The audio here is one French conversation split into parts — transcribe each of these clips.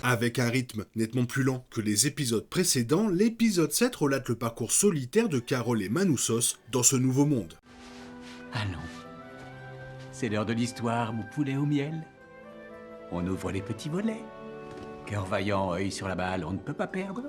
Avec un rythme nettement plus lent que les épisodes précédents, l'épisode 7 relate le parcours solitaire de Carol et Manoussos dans ce nouveau monde. Allons. C'est l'heure de l'histoire, mon poulet au miel. On ouvre les petits volets. Cœur vaillant, œil sur la balle, on ne peut pas perdre.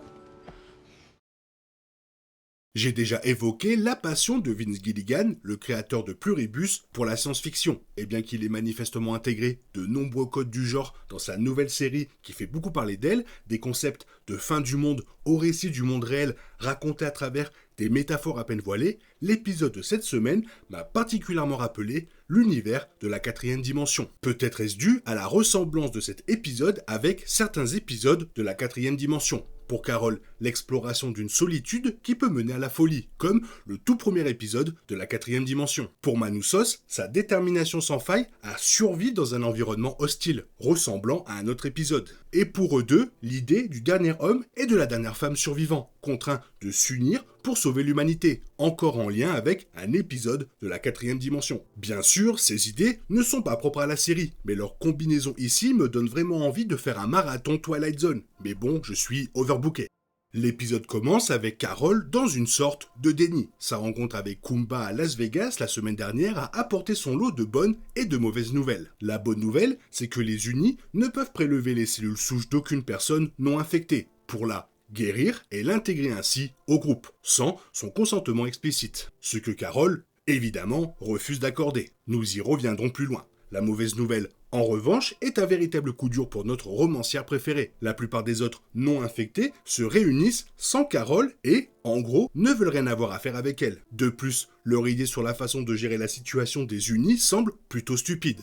J'ai déjà évoqué la passion de Vince Gilligan, le créateur de Pluribus, pour la science-fiction, et bien qu'il ait manifestement intégré de nombreux codes du genre dans sa nouvelle série qui fait beaucoup parler d'elle, des concepts de fin du monde au récit du monde réel racontés à travers des métaphores à peine voilées, l'épisode de cette semaine m'a particulièrement rappelé l'univers de la 4e dimension. Peut-être est-ce dû à la ressemblance de cet épisode avec certains épisodes de la 4e dimension. Pour Carol, l'exploration d'une solitude qui peut mener à la folie, comme le tout premier épisode de la 4e dimension. Pour Manoussos, sa détermination sans faille à survivre dans un environnement hostile, ressemblant à un autre épisode. Et pour eux deux, l'idée du dernier homme et de la dernière femme survivant, contraints de s'unir pour sauver l'humanité, encore en lien avec un épisode de la 4e dimension. Bien sûr, ces idées ne sont pas propres à la série, mais leur combinaison ici me donne vraiment envie de faire un marathon Twilight Zone. Mais bon, je suis overbooké. L'épisode commence avec Carol dans une sorte de déni. Sa rencontre avec Kumba à Las Vegas la semaine dernière a apporté son lot de bonnes et de mauvaises nouvelles. La bonne nouvelle, c'est que les unis ne peuvent prélever les cellules souches d'aucune personne non infectée pour la guérir et l'intégrer ainsi au groupe, sans son consentement explicite. Ce que Carol, évidemment, refuse d'accorder. Nous y reviendrons plus loin. La mauvaise nouvelle, en revanche, est un véritable coup dur pour notre romancière préférée. La plupart des autres non infectés se réunissent sans Carol et, en gros, ne veulent rien avoir à faire avec elle. De plus, leur idée sur la façon de gérer la situation des unis semble plutôt stupide.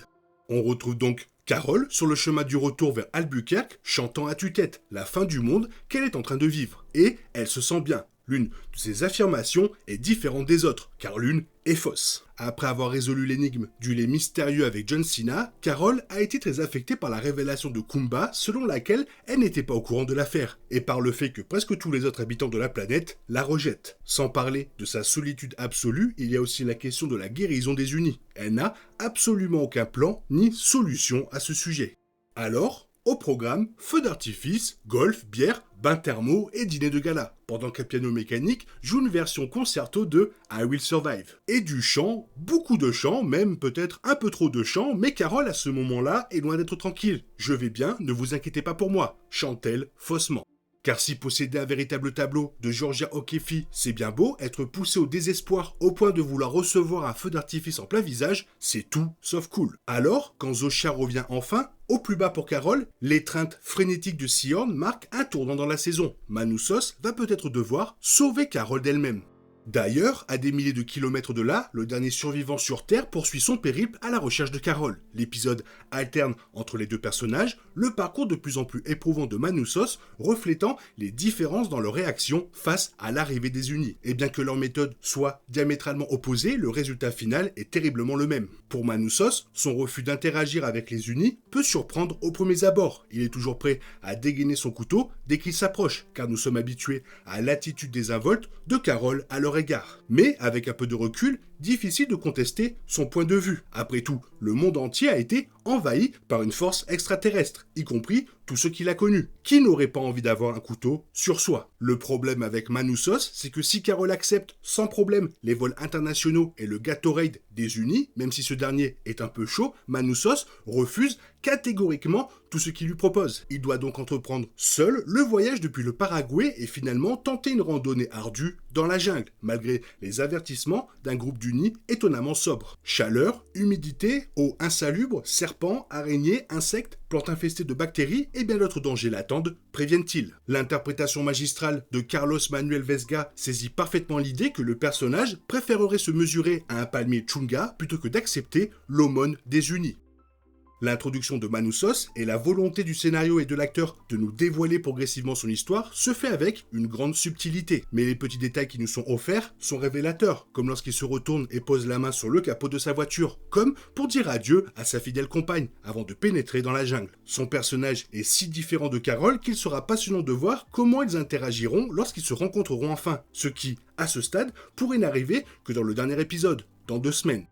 On retrouve donc Carol sur le chemin du retour vers Albuquerque, chantant à tue-tête la fin du monde qu'elle est en train de vivre. Et elle se sent bien. L'une de ses affirmations est différente des autres, car l'une est fausse. Après avoir résolu l'énigme du lait mystérieux avec John Cena, Carol a été très affectée par la révélation de Kumba selon laquelle elle n'était pas au courant de l'affaire, et par le fait que presque tous les autres habitants de la planète la rejettent. Sans parler de sa solitude absolue, il y a aussi la question de la guérison des unis. Elle n'a absolument aucun plan ni solution à ce sujet. Alors, au programme, feu d'artifice, golf, bière, bain thermo et dîner de gala, pendant qu'un piano mécanique joue une version concerto de I Will Survive. Et du chant, beaucoup de chant, même peut-être un peu trop de chant, mais Carol à ce moment-là est loin d'être tranquille. Je vais bien, ne vous inquiétez pas pour moi, chante-t-elle faussement. Car si posséder un véritable tableau de Georgia O'Keeffe, c'est bien beau, être poussé au désespoir au point de vouloir recevoir un feu d'artifice en plein visage, c'est tout sauf cool. Alors, quand Zosha revient enfin, au plus bas pour Carol, l'étreinte frénétique de Siorn marque un tournant dans la saison. Manoussos va peut-être devoir sauver Carol d'elle-même. D'ailleurs, à des milliers de kilomètres de là, le dernier survivant sur Terre poursuit son périple à la recherche de Carol. L'épisode alterne entre les deux personnages, le parcours de plus en plus éprouvant de Manoussos reflétant les différences dans leur réaction face à l'arrivée des unis. Et bien que leurs méthodes soient diamétralement opposées, le résultat final est terriblement le même. Pour Manoussos, son refus d'interagir avec les unis peut surprendre aux premiers abords. Il est toujours prêt à dégainer son couteau dès qu'il s'approche, car nous sommes habitués à l'attitude désinvolte de Carol à leur égard. Mais, avec un peu de recul, difficile de contester son point de vue. Après tout, le monde entier a été envahi par une force extraterrestre, y compris tous ceux qu'il a connus. Qui n'aurait pas envie d'avoir un couteau sur soi? Le problème avec Manoussos, c'est que si Carol accepte sans problème les vols internationaux et le Gatorade des unis, même si ce dernier est un peu chaud, Manoussos refuse catégoriquement tout ce qu'il lui propose. Il doit donc entreprendre seul le voyage depuis le Paraguay et finalement tenter une randonnée ardue dans la jungle, malgré les avertissements d'un groupe d'unis étonnamment sobre. Chaleur, humidité, eau insalubre, serpents, araignées, insectes, plantes infestées de bactéries et bien d'autres dangers l'attendent, préviennent-ils. L'interprétation magistrale de Carlos Manuel Vesga saisit parfaitement l'idée que le personnage préférerait se mesurer à un palmier chunga plutôt que d'accepter l'aumône des unis. L'introduction de Manoussos et la volonté du scénario et de l'acteur de nous dévoiler progressivement son histoire se fait avec une grande subtilité. Mais les petits détails qui nous sont offerts sont révélateurs, comme lorsqu'il se retourne et pose la main sur le capot de sa voiture, comme pour dire adieu à sa fidèle compagne avant de pénétrer dans la jungle. Son personnage est si différent de Carol qu'il sera passionnant de voir comment ils interagiront lorsqu'ils se rencontreront enfin, ce qui, à ce stade, pourrait n'arriver que dans le dernier épisode, dans 2 semaines.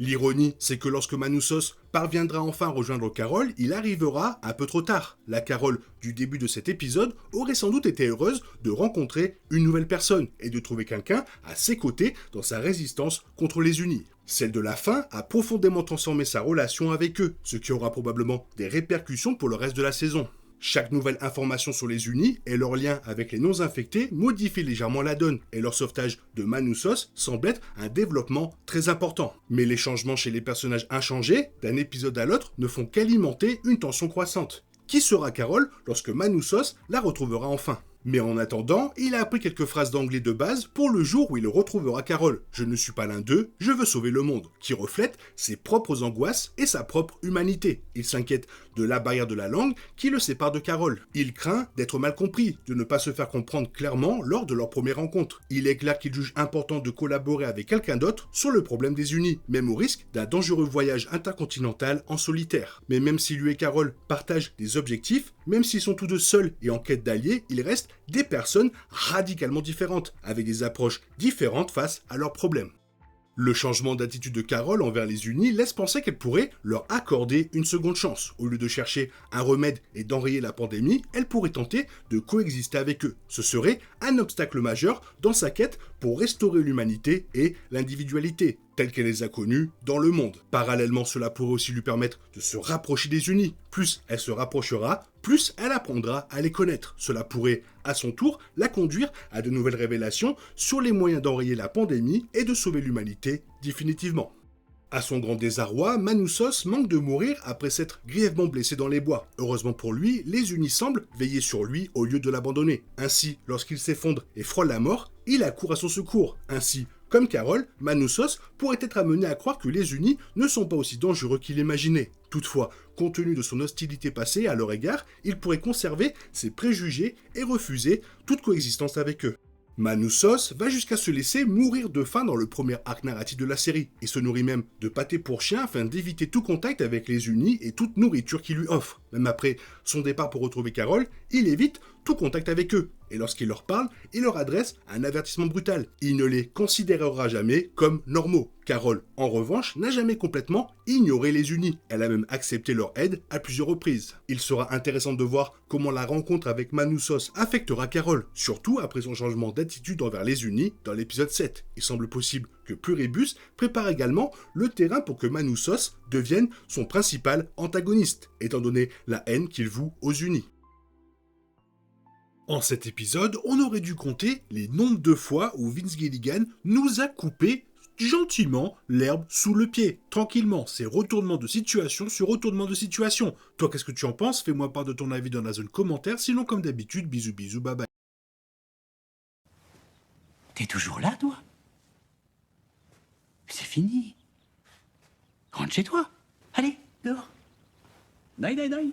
L'ironie, c'est que lorsque Manoussos parviendra enfin à rejoindre Carol, il arrivera un peu trop tard. La Carol du début de cet épisode aurait sans doute été heureuse de rencontrer une nouvelle personne et de trouver quelqu'un à ses côtés dans sa résistance contre les unis. Celle de la fin a profondément transformé sa relation avec eux, ce qui aura probablement des répercussions pour le reste de la saison. Chaque nouvelle information sur les unis et leur lien avec les non-infectés modifie légèrement la donne, et leur sauvetage de Manussos semble être un développement très important. Mais les changements chez les personnages inchangés, d'un épisode à l'autre, ne font qu'alimenter une tension croissante. Qui sera Carol lorsque Manussos la retrouvera enfin ? Mais en attendant, il a appris quelques phrases d'anglais de base pour le jour où il retrouvera Carol. Je ne suis pas l'un d'eux, je veux sauver le monde, qui reflète ses propres angoisses et sa propre humanité. Il s'inquiète de la barrière de la langue qui le sépare de Carol. Il craint d'être mal compris, de ne pas se faire comprendre clairement lors de leur première rencontre. Il est clair qu'il juge important de collaborer avec quelqu'un d'autre sur le problème des unis, même au risque d'un dangereux voyage intercontinental en solitaire. Mais même si lui et Carol partagent des objectifs, même s'ils sont tous deux seuls et en quête d'alliés, ils restent des personnes radicalement différentes, avec des approches différentes face à leurs problèmes. Le changement d'attitude de Carol envers les unis laisse penser qu'elle pourrait leur accorder une seconde chance. Au lieu de chercher un remède et d'enrayer la pandémie, elle pourrait tenter de coexister avec eux. Ce serait un obstacle majeur dans sa quête pour restaurer l'humanité et l'individualité, telle qu'elle les a connues dans le monde. Parallèlement, cela pourrait aussi lui permettre de se rapprocher des unis. Plus elle se rapprochera, plus elle apprendra à les connaître. Cela pourrait, à son tour, la conduire à de nouvelles révélations sur les moyens d'enrayer la pandémie et de sauver l'humanité définitivement. À son grand désarroi, Manussos manque de mourir après s'être grièvement blessé dans les bois. Heureusement pour lui, les unis semblent veiller sur lui au lieu de l'abandonner. Ainsi, lorsqu'il s'effondre et frôle la mort, il accourt à son secours. Ainsi, comme Carol, Manussos pourrait être amené à croire que les unis ne sont pas aussi dangereux qu'il imaginait. Toutefois, compte tenu de son hostilité passée à leur égard, il pourrait conserver ses préjugés et refuser toute coexistence avec eux. Manussos va jusqu'à se laisser mourir de faim dans le premier arc narratif de la série, et se nourrit même de pâté pour chien afin d'éviter tout contact avec les unis et toute nourriture qu'ils lui offrent. Même après son départ pour retrouver Carol, il évite tout contact avec eux, et lorsqu'il leur parle, il leur adresse un avertissement brutal. Il ne les considérera jamais comme normaux. Carol, en revanche, n'a jamais complètement ignoré les unis. Elle a même accepté leur aide à plusieurs reprises. Il sera intéressant de voir comment la rencontre avec Manussos affectera Carol, surtout après son changement d'attitude envers les unis dans l'épisode 7. Il semble possible que Pluribus prépare également le terrain pour que Manussos devienne son principal antagoniste, étant donné la haine qu'il voue aux unis. En cet épisode, on aurait dû compter les nombres de fois où Vince Gilligan nous a coupé gentiment l'herbe sous le pied, tranquillement. C'est retournement de situation sur retournement de situation. Toi, qu'est-ce que tu en penses ? Fais-moi part de ton avis dans la zone commentaire, sinon comme d'habitude, bisous bisous, bye bye. T'es toujours là, toi? C'est fini. Rentre chez toi. Allez, dehors. Dai, dai, dai.